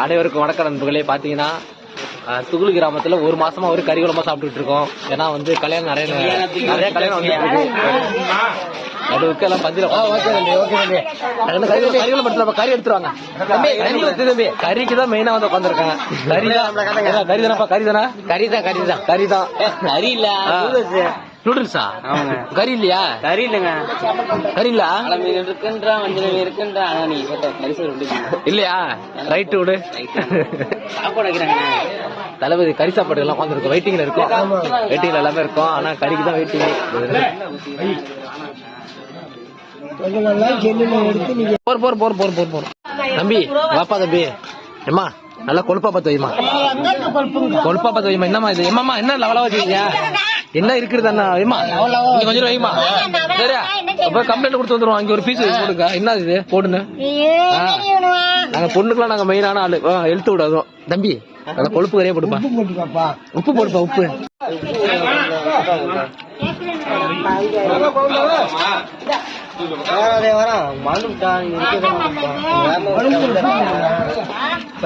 அனைவருக்கும் வணக்கம் நண்பர்களே. பாத்தீங்கன்னா துகுளி கிராமத்துல ஒரு மாசமா ஒரு கறி குழம்பா சாப்பிட்டுட்டு இருக்கோம். ஏன்னா வந்து கல்யாணம் நிறைய கல்யாணம் வந்து நடுவுக்கு எல்லாம் பந்தில கறி எடுத்துருவாங்க. கறிக்கு தான் மெயினா வந்து உட்காந்துருக்காங்க. கறிதானப்பா? கறிதான் கறி இல்ல நூடுல்ஸா? கறி இல்லையா? கறி இல்லங்க. கறி இல்ல இருக்குன்றா, மஞ்சள் இருக்குன்றா. நீ இல்லையா? ரைட்டு விடு. சாப்பாடு வைக்கிறாங்க தளபதி. கறி சாப்பாடு எல்லாம் உட்காந்துருக்கும். வெயிட்டிங்ல இருக்கும். வெயிட்டிங்ல எல்லாமே இருக்கும். ஆனா கறிக்கு தான் வெயிட்டிங். போர் தம்பி, வாப்பா தம்பி. எம்மா நல்லா கொழுப்பா பார்த்து வைமா. கொழுப்பா பார்த்து வைமா. என்னம்மா இது? எம்மாமா என்ன லெவலா வச்சுக்கீங்க? என்ன இருக்குது அண்ணா? வைமா கொஞ்சம் வைமா. சரியா? கம்ப்ளைண்ட் கொடுத்து வந்துருவோம். அங்க ஒரு பீஸ் போடுங்க. என்ன இது போடுன்னு? நாங்க பொண்ணுக்கெல்லாம் நாங்க மெயினான ஆளு. எழுத்து விடாதோம் தம்பி. நல்லா கொழுப்பு கறியா போட்டுப்பா. உப்பு போடுப்பா. உப்பு